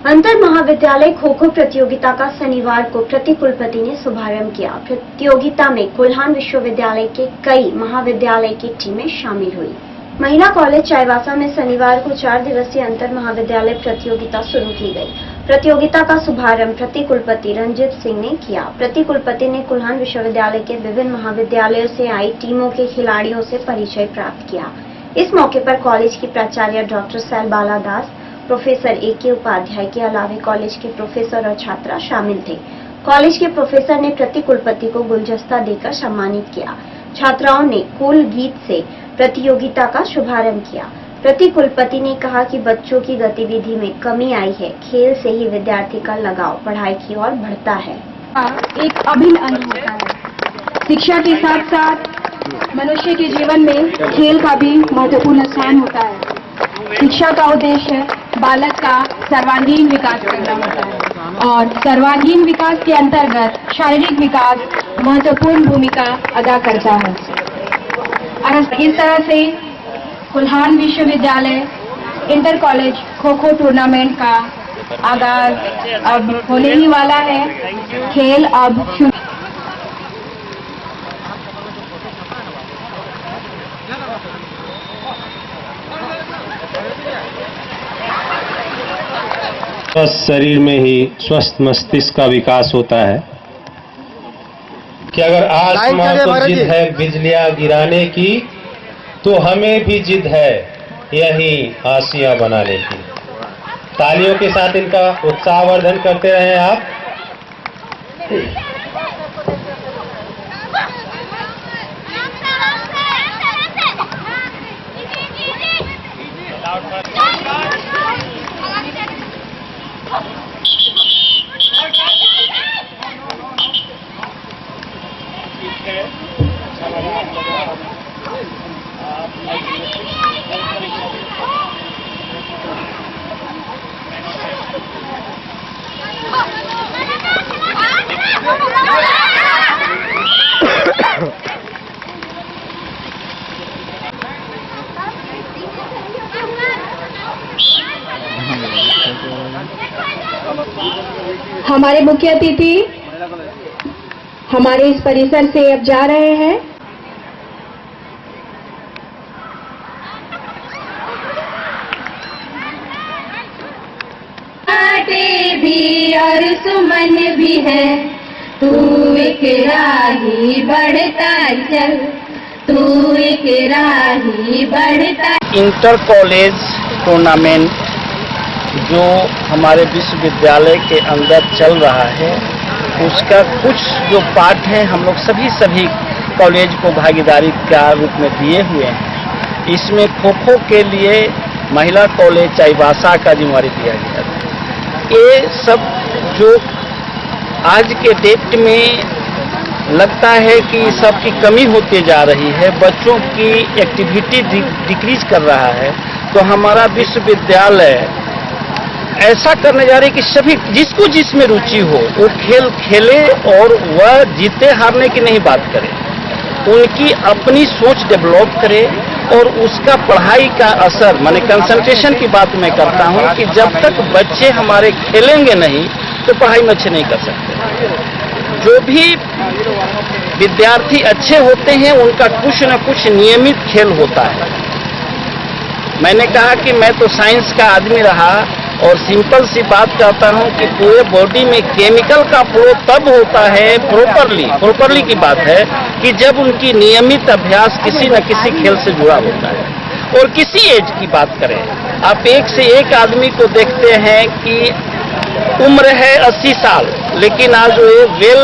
अंतर महाविद्यालय खो खो प्रतियोगिता का शनिवार को प्रति कुलपति ने शुभारंभ किया। प्रतियोगिता में कोल्हान विश्वविद्यालय के कई महाविद्यालय की टीमें शामिल हुई। महिला कॉलेज चाईबासा में शनिवार को 4 दिवसीय अंतर महाविद्यालय प्रतियोगिता शुरू की गई। प्रतियोगिता का शुभारंभ प्रति कुलपति रंजित सिंह ने किया। प्रति कुलपति ने कोल्हान विश्वविद्यालय के विभिन्न महाविद्यालयों से आई टीमों के खिलाड़ियों से परिचय प्राप्त किया। इस मौके पर कॉलेज की प्राचार्य डॉक्टर शैलबाला दास, प्रोफेसर ए.के. उपाध्याय के अलावे कॉलेज के प्रोफेसर और छात्रा शामिल थे। कॉलेज के प्रोफेसर ने प्रति कुलपति को गुलदस्ता देकर सम्मानित किया। छात्राओं ने कुल गीत से प्रतियोगिता का शुभारंभ किया। प्रति कुलपति ने कहा कि बच्चों की गतिविधि में कमी आई है। खेल से ही विद्यार्थी का लगाव पढ़ाई की ओर बढ़ता है। एक अभिन्न अंग होता है। शिक्षा के साथ साथ मनुष्य के जीवन में खेल का भी महत्वपूर्ण स्थान होता है। शिक्षा का उद्देश्य बालक का सर्वांगीण विकास करना होता है और सर्वांगीण विकास के अंतर्गत शारीरिक विकास महत्वपूर्ण भूमिका अदा करता है। और इस तरह से कोल्हान विश्वविद्यालय inter college kho kho tournament का आगाज अब होने ही वाला है। खेल अब शुरू। स्वस्थ शरीर में ही स्वस्थ मस्तिष्क का विकास होता है कि अगर आसमान को जिद है बिजलियां गिराने की, तो हमें भी जिद है यही आसियां बनाने की। तालियों के साथ इनका उत्साहवर्धन करते रहें आप। हमारे मुख्य अतिथि हमारे इस परिसर से अब जा रहे हैं। भी और सुमन भी है, तू एक राही बढ़ता चल, तू एक राही बढ़ता। इंटर कॉलेज टूर्नामेंट जो हमारे विश्वविद्यालय के अंदर चल रहा है, उसका कुछ जो पार्ट है हम लोग सभी कॉलेज को भागीदारी का रूप में दिए हुए हैं। इसमें खो खो के लिए महिला कॉलेज चाईबासा का जिम्मेवारी दिया गया था। ये सब जो आज के डेट में लगता है कि सबकी कमी होती जा रही है, बच्चों की एक्टिविटी डिक्रीज कर रहा है, तो हमारा विश्वविद्यालय ऐसा करने जा रहे हैं कि सभी जिसको जिसमें रुचि हो वो खेल खेले और वह जीते हारने की नहीं बात करे, उनकी अपनी सोच डेवलप करे और उसका पढ़ाई का असर, माने कंसंट्रेशन की बात मैं करता हूं कि जब तक बच्चे हमारे खेलेंगे नहीं तो पढ़ाई में अच्छे नहीं कर सकते। जो भी विद्यार्थी अच्छे होते हैं उनका कुछ न कुछ नियमित खेल होता है। मैंने कहा कि मैं तो साइंस का आदमी रहा और सिंपल सी बात कहता हूं कि पूरे बॉडी में केमिकल का फ्लो तब होता है प्रॉपरली की बात है कि जब उनकी नियमित अभ्यास किसी न किसी खेल से जुड़ा होता है। और किसी एज की बात करें, आप एक से एक आदमी को देखते हैं कि उम्र है 80 साल, लेकिन आज वो वेल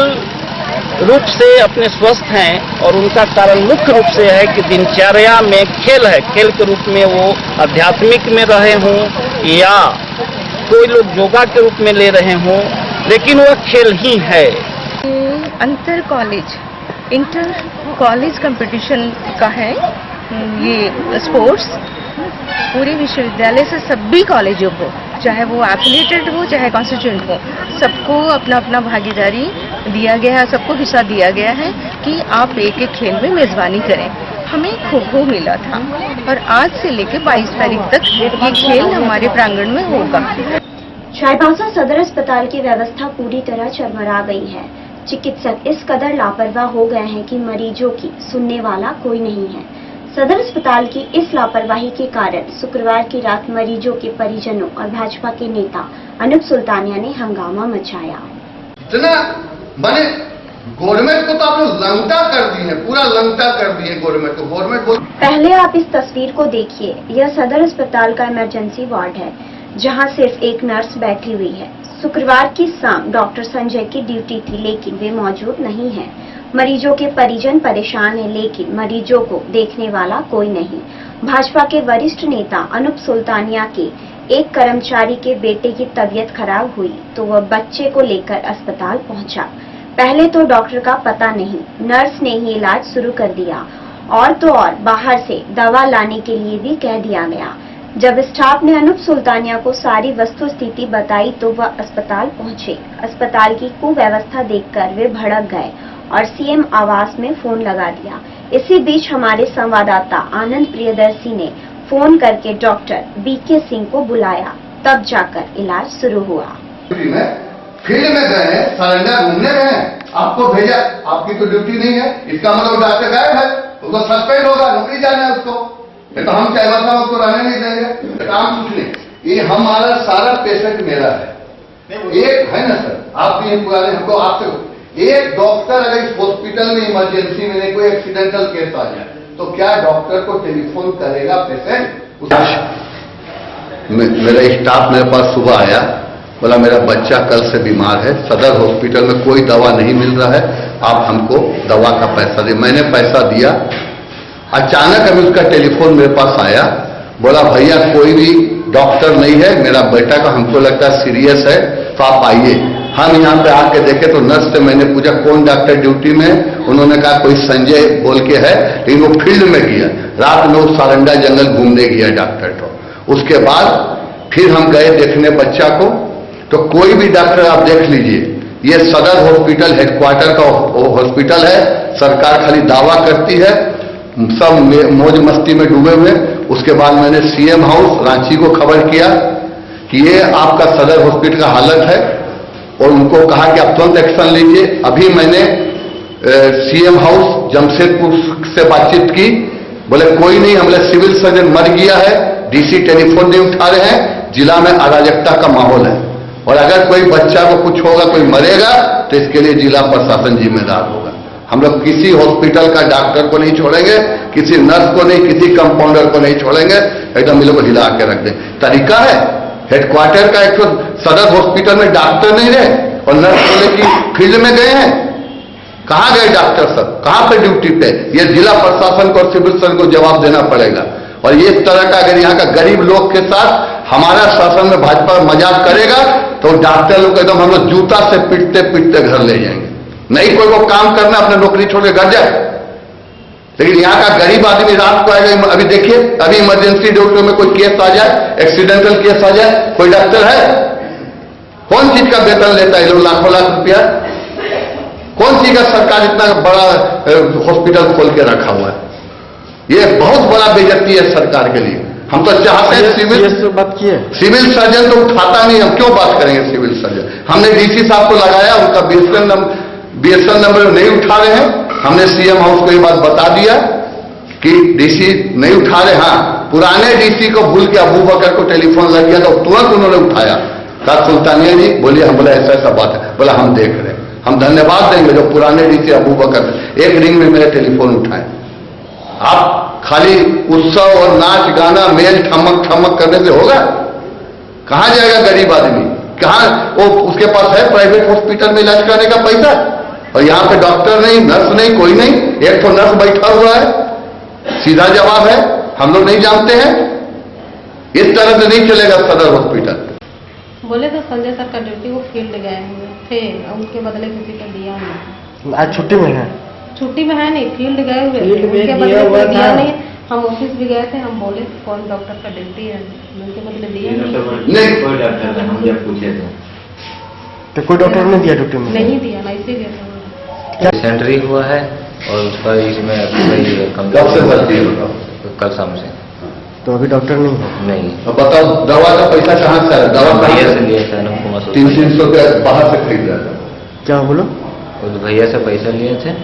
रूप से अपने स्वस्थ हैं और उनका कारण मुख्य रूप से है कि दिनचर्या में खेल है। खेल के रूप में वो आध्यात्मिक में रहे हों या कोई लोग योगा के रूप में ले रहे हों, लेकिन वह खेल ही है। इंटर कॉलेज कंपटीशन का है ये स्पोर्ट्स। पूरे विश्वविद्यालय से सभी कॉलेजों को, चाहे वो एफिलिएटेड हो चाहे कॉन्स्टिट्यूएंट हो, सबको अपना अपना भागीदारी दिया गया है, सबको हिस्सा दिया गया है कि आप एक एक खेल में मेजबानी करें। हमें खो खो मिला था और आज से लेकर 22 तारीख तक ये खेल हमारे प्रांगण में होगा। चाईबासा सदर अस्पताल की व्यवस्था पूरी तरह चरमरा गई है। चिकित्सक इस कदर लापरवाह हो गए हैं कि मरीजों की सुनने वाला कोई नहीं है। सदर अस्पताल की इस लापरवाही के कारण शुक्रवार की रात मरीजों के परिजनों और भाजपा के नेता अनूप सुल्तानिया ने हंगामा मचाया। इतना माने गवर्नमेंट को तो आप लोग लंगटा कर दिए, पूरा लंगटा कर दिए गवर्नमेंट को। गवर्नमेंट पहले आप इस तस्वीर को देखिए। यह सदर अस्पताल का इमरजेंसी वार्ड है, जहां सिर्फ एक नर्स बैठी हुई है। शुक्रवार की शाम डॉक्टर संजय की ड्यूटी थी, लेकिन वे मौजूद नहीं हैं। मरीजों के परिजन परेशान हैं, लेकिन मरीजों को देखने वाला कोई नहीं। भाजपा के वरिष्ठ नेता अनूप सुल्तानिया के एक कर्मचारी के बेटे की तबीयत खराब हुई तो वह बच्चे को लेकर अस्पताल पहुंचा। पहले तो डॉक्टर का पता नहीं, नर्स ने ही इलाज शुरू कर दिया और तो और बाहर से दवा लाने के लिए भी कह दिया गया। जब स्टाफ ने अनूप सुल्तानिया को सारी वस्तु स्थिति बताई तो वह अस्पताल पहुंचे। अस्पताल की कुव्यवस्था देखकर वे भड़क गए और सीएम आवास में फोन लगा दिया। इसी बीच हमारे संवाददाता आनंद प्रियदर्शी ने फोन करके डॉक्टर बीके सिंह को बुलाया, तब जाकर इलाज शुरू हुआ। फील्ड में गए हैं, सरेंडर घूमने गए हैं, आपको भेजा, आपकी तो ड्यूटी नहीं है, इसका मतलब डॉक्टर गायब है, उसको सस्पेंड होगा, नौकरी जाना है उसको। ये तो हम चाईबासा उसको रहने नहीं देंगे। काम कुछ नहीं, ये हमारा सारा पेशेंट मेरा है। एक है ना सर, आप भी पुराने हमको आपसे एक डॉक्टर अगर इस हॉस्पिटल में इमरजेंसी में कोई एक्सीडेंटल केस आ जाए तो क्या डॉक्टर को टेलीफोन करेगा पेशेंट? मेरा स्टाफ मेरे पास सुबह आया, बोला मेरा बच्चा कल से बीमार है, सदर हॉस्पिटल में कोई दवा नहीं मिल रहा है, आप हमको दवा का पैसा दे। मैंने पैसा दिया। अचानक अभी उसका टेलीफोन मेरे पास आया, बोला भैया कोई भी डॉक्टर नहीं है, मेरा बेटा का हमको लगता है सीरियस है, तो आप आइए। हम यहाँ पे आके देखे तो नर्स से मैंने पूछा कौन डॉक्टर ड्यूटी में, उन्होंने कहा कोई संजय बोल के है, लेकिन वो फील्ड में गया, रात में वो सारंडा जंगल घूमने गया डॉक्टर। तो उसके बाद फिर हम गए देखने बच्चा को, तो कोई भी डॉक्टर आप देख लीजिए, ये सदर हॉस्पिटल हेडक्वार्टर का हॉस्पिटल है, सरकार खाली दावा करती है, सब मौज मस्ती में डूबे हुए। उसके बाद मैंने सीएम हाउस रांची को खबर किया कि ये आपका सदर हॉस्पिटल का हालत है और उनको कहा कि आप तुरंत एक्शन लीजिए। अभी मैंने सीएम हाउस जमशेदपुर से बातचीत की, बोले कोई नहीं, हमारे सिविल सर्जन मर गया है, डीसी टेलीफोन नहीं उठा रहे हैं, जिला में अराजकता का माहौल है और अगर कोई बच्चा को कुछ होगा, कोई मरेगा तो इसके लिए जिला प्रशासन जिम्मेदार होगा। हम लोग किसी हॉस्पिटल का डॉक्टर को नहीं छोड़ेंगे, किसी नर्स को नहीं, किसी कंपाउंडर को नहीं छोड़ेंगे, एकदम इन लोग को हिला के रख दें। तरीका है हेडक्वार्टर का, एक तो सदर हॉस्पिटल में डॉक्टर नहीं रहे और नर्स बोले कि फील्ड में गए हैं। कहां गए डॉक्टर सब, कहां पे ड्यूटी पे? ये जिला प्रशासन को और सिविल सर्जन को जवाब देना पड़ेगा। और ये तरह का अगर यहाँ का गरीब लोग के साथ हमारा शासन में भाजपा मजाक करेगा तो डॉक्टर लोग एकदम हम लोग जूता से पीटते पीटते घर ले जाएंगे। नहीं कोई वो काम करना, अपने नौकरी छोड़ के घर जाए, लेकिन यहाँ का गरीब आदमी रात को आएगा। अभी देखिए, अभी इमरजेंसी ड्यूटी में कोई केस आ जाए, एक्सीडेंटल केस आ जाए, कोई डॉक्टर है? कौन चीज का वेतन लेता है लोग? लाखों लाख रुपया। कौन चीज का सरकार इतना बड़ा हॉस्पिटल खोल के रखा हुआ है? ये बहुत बड़ा बेइज्जती है सरकार के लिए। हम तो चाहते हैं सिविल सर्जन तो उठाता नहीं, हम क्यों बात करेंगे सिविल सर्जन? हमने डीसी साहब को लगाया, उनका बीएसएन नंबर नहीं उठा रहे हैं। हमने सीएम हाउस को ये बात बता दिया कि डीसी नहीं उठा रहे। हाँ, पुराने डीसी को भूल के अबू बकर को टेलीफोन लग गया तो तुरंत उन्होंने उठाया, कहा सुल्तानिया जी बोलिए। हम बोला ऐसा ऐसा बात है, बोला हम देख रहे हैं, हम धन्यवाद देंगे जो पुराने डीसी अबू बकर एक रिंग में मेरे टेलीफोन उठाए। आप खाली उत्सव और नाच गाना मेल ठमक ठमक करने से होगा? कहां जाएगा गरीब आदमी? कहां वो उसके पास है प्राइवेट हॉस्पिटल में इलाज करने का पैसा? और यहां पे डॉक्टर नहीं, नर्स नहीं, कोई नहीं, एक तो नर्स बैठा हुआ है। सीधा जवाब है, हम लोग नहीं जानते हैं। इस तरह से नहीं चलेगा सदर हॉस्पिटल। बोले तो संजय सर का ड्यूटी वो फील्ड गए हुए थे, उनके बदले किसी को दिया नहीं। आज छुट्टी में है? छुट्टी में है नहीं, फील्ड गए हुए थे, उनके बदले कोई दिया नहीं। हम ऑफिस भी गए थे, हम बोले कौन डॉक्टर का ड्यूटी है, उनके बदले दिया नहीं। कोई डॉक्टर हम जब पूछे तो कोई डॉक्टर ने दिया ड्यूटी में? नहीं दिया ना, इसीलिए सेंट्री हुआ है और उसका इसमें कल शाम से तो अभी डॉक्टर नहीं है? नहीं, अब बताओ दवा का पैसा कहाँ से आया? दवा भैया से लिया था अनुप कुमार 300 रुपया बाहर से खरीद रहा था। क्या बोलो? उस भैया से पैसा लिए थे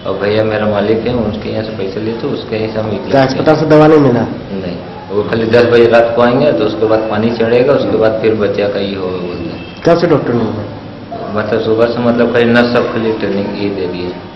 और भैया मेरा मालिक है, उनके यहाँ से पैसा लिए थे, उसके यहाँ से हम क्या अस्पताल से दवा नहीं मिला? नहीं, वो खाली 10 बजे रात को आएंगे तो उसके बाद पानी चढ़ेगा, उसके बाद फिर बच्चा का ये होगा बोलते हैं। कब से डॉक्टर नहीं है? मतलब सुबह से मतलब खाली नर्स सब खाली ट्रेनिंग ये दे दी है।